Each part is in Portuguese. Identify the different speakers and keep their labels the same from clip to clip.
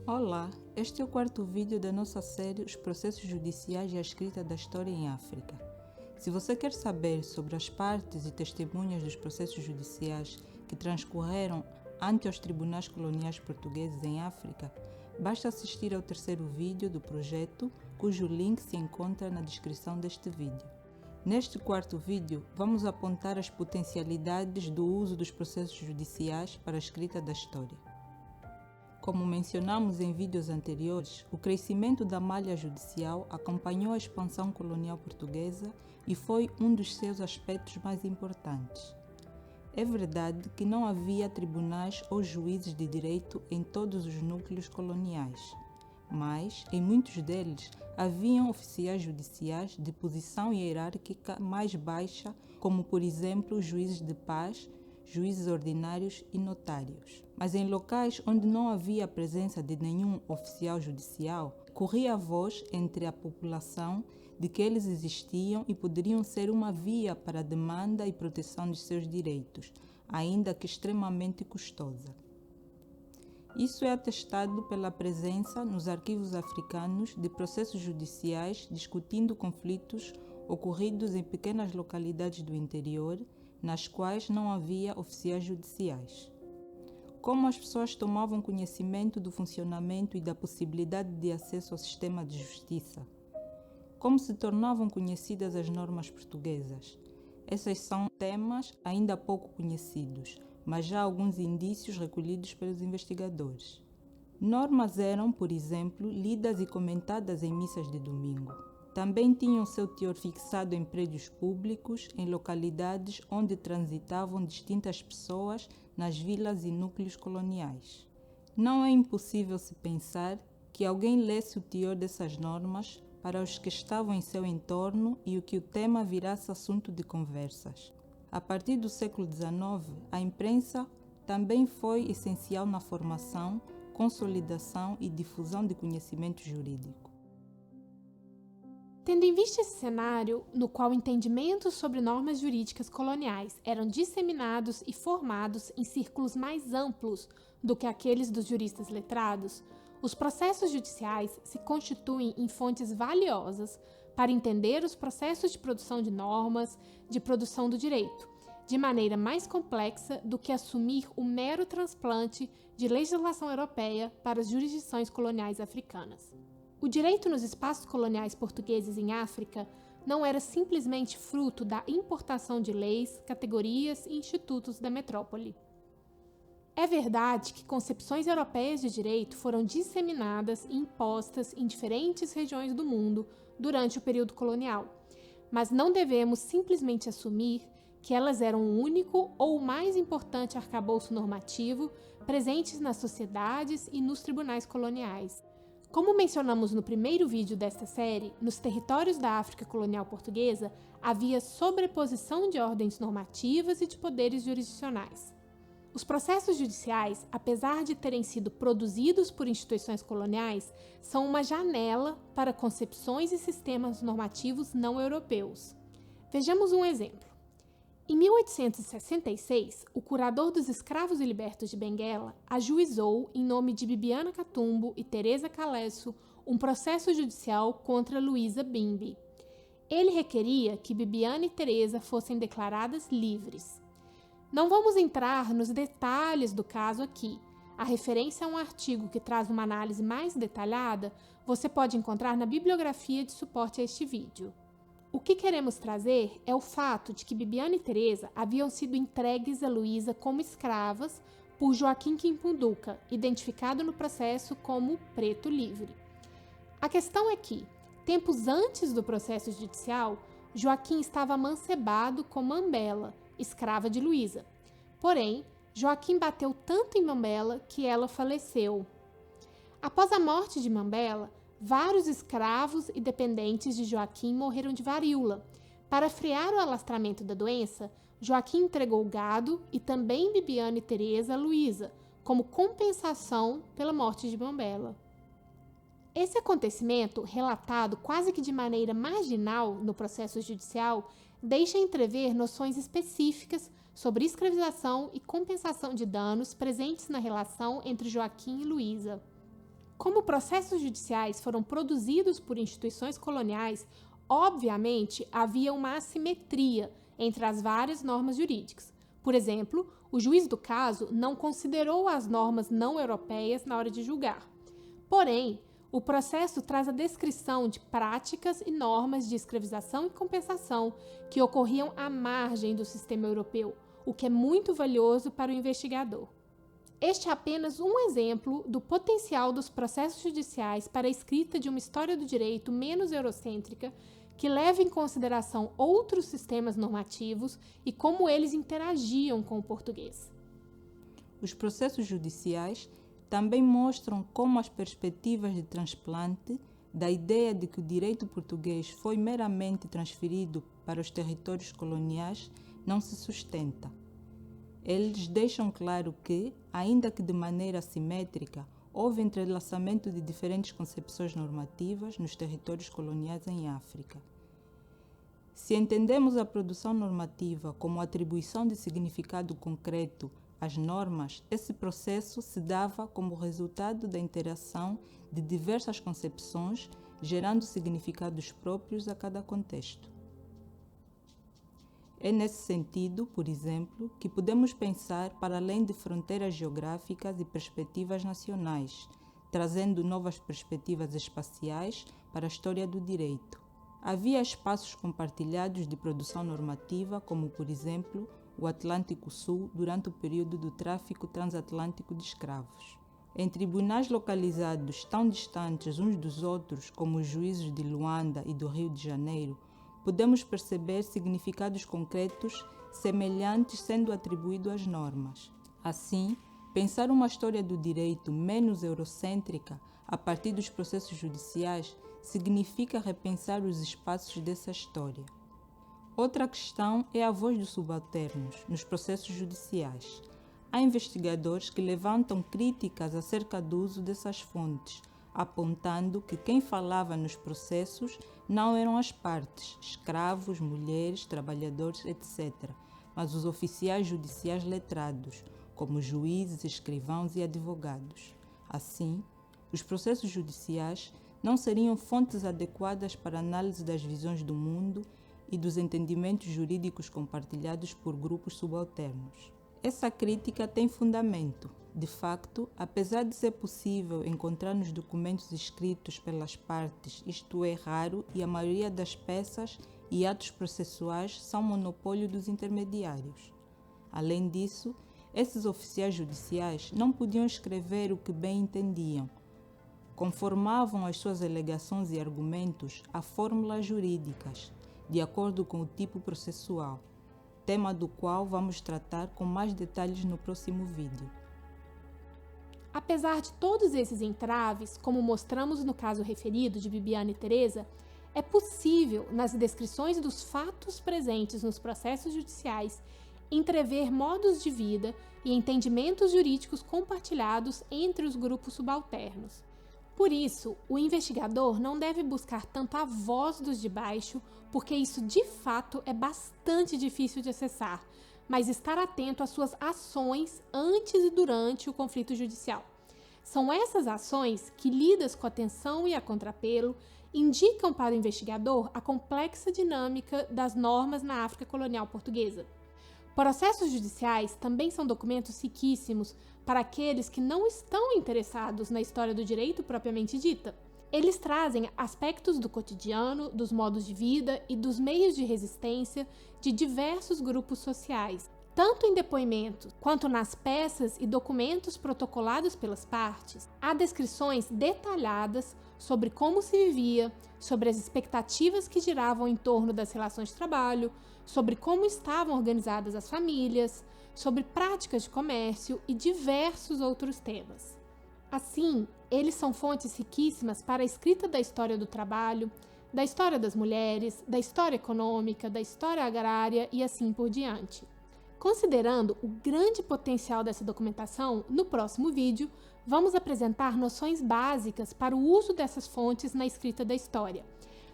Speaker 1: Olá, este é o quarto vídeo da nossa série Os Processos Judiciais e a Escrita da História em África. Se você quer saber sobre as partes e testemunhas dos processos judiciais que transcorreram ante os tribunais coloniais portugueses em África, basta assistir ao terceiro vídeo do projeto, cujo link se encontra na descrição deste vídeo. Neste quarto vídeo, vamos apontar as potencialidades do uso dos processos judiciais para a escrita da história. Como mencionamos em vídeos anteriores, o crescimento da malha judicial acompanhou a expansão colonial portuguesa e foi um dos seus aspectos mais importantes. É verdade que não havia tribunais ou juízes de direito em todos os núcleos coloniais, mas, em muitos deles, haviam oficiais judiciais de posição hierárquica mais baixa, como, por exemplo, os juízes de paz, juízes ordinários e notários. Mas em locais onde não havia a presença de nenhum oficial judicial, corria a voz entre a população de que eles existiam e poderiam ser uma via para a demanda e proteção dos seus direitos, ainda que extremamente custosa. Isso é atestado pela presença nos arquivos africanos de processos judiciais discutindo conflitos ocorridos em pequenas localidades do interior, nas quais não havia oficiais judiciais. Como as pessoas tomavam conhecimento do funcionamento e da possibilidade de acesso ao sistema de justiça? Como se tornavam conhecidas as normas portuguesas? Esses são temas ainda pouco conhecidos, mas já há alguns indícios recolhidos pelos investigadores. Normas eram, por exemplo, lidas e comentadas em missas de domingo. Também tinham seu teor fixado em prédios públicos, em localidades onde transitavam distintas pessoas nas vilas e núcleos coloniais. Não é impossível se pensar que alguém lesse o teor dessas normas para os que estavam em seu entorno e que o tema virasse assunto de conversas. A partir do século XIX, a imprensa também foi essencial na formação, consolidação e difusão de conhecimento jurídico.
Speaker 2: Tendo em vista esse cenário, no qual entendimentos sobre normas jurídicas coloniais eram disseminados e formados em círculos mais amplos do que aqueles dos juristas letrados, os processos judiciais se constituem em fontes valiosas para entender os processos de produção de normas, de produção do direito, de maneira mais complexa do que assumir o mero transplante de legislação europeia para as jurisdições coloniais africanas. O direito nos espaços coloniais portugueses em África não era simplesmente fruto da importação de leis, categorias e institutos da metrópole. É verdade que concepções europeias de direito foram disseminadas e impostas em diferentes regiões do mundo durante o período colonial, mas não devemos simplesmente assumir que elas eram o único ou o mais importante arcabouço normativo presentes nas sociedades e nos tribunais coloniais. Como mencionamos no primeiro vídeo desta série, nos territórios da África colonial portuguesa havia sobreposição de ordens normativas e de poderes jurisdicionais. Os processos judiciais, apesar de terem sido produzidos por instituições coloniais, são uma janela para concepções e sistemas normativos não europeus. Vejamos um exemplo. Em 1866, o curador dos escravos e libertos de Benguela ajuizou, em nome de Bibiana Catumbo e Teresa Calesso, um processo judicial contra Luísa Bimbi. Ele requeria que Bibiana e Teresa fossem declaradas livres. Não vamos entrar nos detalhes do caso aqui. A referência a um artigo que traz uma análise mais detalhada você pode encontrar na bibliografia de suporte a este vídeo. O que queremos trazer é o fato de que Bibiana e Teresa haviam sido entregues a Luísa como escravas por Joaquim Quimpunduca, identificado no processo como Preto Livre. A questão é que, tempos antes do processo judicial, Joaquim estava amancebado com Mambela, escrava de Luísa. Porém, Joaquim bateu tanto em Mambela que ela faleceu. Após a morte de Mambela, vários escravos e dependentes de Joaquim morreram de varíola. Para frear o alastramento da doença, Joaquim entregou o gado e também Bibiana e Teresa a Luísa, como compensação pela morte de Mambela. Esse acontecimento, relatado quase que de maneira marginal no processo judicial, deixa entrever noções específicas sobre escravização e compensação de danos presentes na relação entre Joaquim e Luísa. Como processos judiciais foram produzidos por instituições coloniais, obviamente havia uma assimetria entre as várias normas jurídicas. Por exemplo, o juiz do caso não considerou as normas não europeias na hora de julgar. Porém, o processo traz a descrição de práticas e normas de escravização e compensação que ocorriam à margem do sistema europeu, o que é muito valioso para o investigador. Este é apenas um exemplo do potencial dos processos judiciais para a escrita de uma história do direito menos eurocêntrica, que leva em consideração outros sistemas normativos e como eles interagiam com o português.
Speaker 1: Os processos judiciais também mostram como as perspectivas de transplante da ideia de que o direito português foi meramente transferido para os territórios coloniais não se sustenta. Eles deixam claro que, ainda que de maneira assimétrica, houve entrelaçamento de diferentes concepções normativas nos territórios coloniais em África. Se entendemos a produção normativa como atribuição de significado concreto às normas, esse processo se dava como resultado da interação de diversas concepções, gerando significados próprios a cada contexto. É nesse sentido, por exemplo, que podemos pensar para além de fronteiras geográficas e perspectivas nacionais, trazendo novas perspectivas espaciais para a história do direito. Havia espaços compartilhados de produção normativa, como, por exemplo, o Atlântico Sul durante o período do tráfico transatlântico de escravos. Em tribunais localizados tão distantes uns dos outros, como os juízes de Luanda e do Rio de Janeiro, podemos perceber significados concretos semelhantes sendo atribuídos às normas. Assim, pensar uma história do direito menos eurocêntrica a partir dos processos judiciais significa repensar os espaços dessa história. Outra questão é a voz dos subalternos nos processos judiciais. Há investigadores que levantam críticas acerca do uso dessas fontes, apontando que quem falava nos processos não eram as partes, escravos, mulheres, trabalhadores, etc., mas os oficiais judiciais letrados, como juízes, escrivãos e advogados. Assim, os processos judiciais não seriam fontes adequadas para a análise das visões do mundo e dos entendimentos jurídicos compartilhados por grupos subalternos. Essa crítica tem fundamento. De facto, apesar de ser possível encontrar nos documentos escritos pelas partes, isto é raro, e a maioria das peças e atos processuais são monopólio dos intermediários. Além disso, esses oficiais judiciais não podiam escrever o que bem entendiam. Conformavam as suas alegações e argumentos a fórmulas jurídicas, de acordo com o tipo processual, tema do qual vamos tratar com mais detalhes no próximo vídeo.
Speaker 2: Apesar de todos esses entraves, como mostramos no caso referido de Bibiana e Teresa, é possível, nas descrições dos fatos presentes nos processos judiciais, entrever modos de vida e entendimentos jurídicos compartilhados entre os grupos subalternos. Por isso, o investigador não deve buscar tanto a voz dos de baixo, porque isso de fato é bastante difícil de acessar, mas estar atento às suas ações antes e durante o conflito judicial. São essas ações que, lidas com atenção e a contrapelo, indicam para o investigador a complexa dinâmica das normas na África colonial portuguesa. Processos judiciais também são documentos riquíssimos para aqueles que não estão interessados na história do direito propriamente dita. Eles trazem aspectos do cotidiano, dos modos de vida e dos meios de resistência de diversos grupos sociais, tanto em depoimentos quanto nas peças e documentos protocolados pelas partes. Há descrições detalhadas sobre como se vivia, sobre as expectativas que giravam em torno das relações de trabalho, sobre como estavam organizadas as famílias, sobre práticas de comércio e diversos outros temas. Assim, eles são fontes riquíssimas para a escrita da história do trabalho, da história das mulheres, da história econômica, da história agrária e assim por diante. Considerando o grande potencial dessa documentação, no próximo vídeo, vamos apresentar noções básicas para o uso dessas fontes na escrita da história.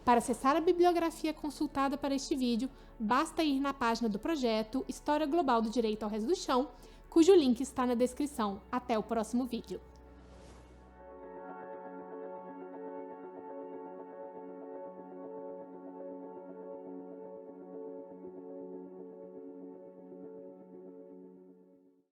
Speaker 2: Para acessar a bibliografia consultada para este vídeo, basta ir na página do projeto História Global do Direito ao Resto do Chão, cujo link está na descrição. Até o próximo vídeo.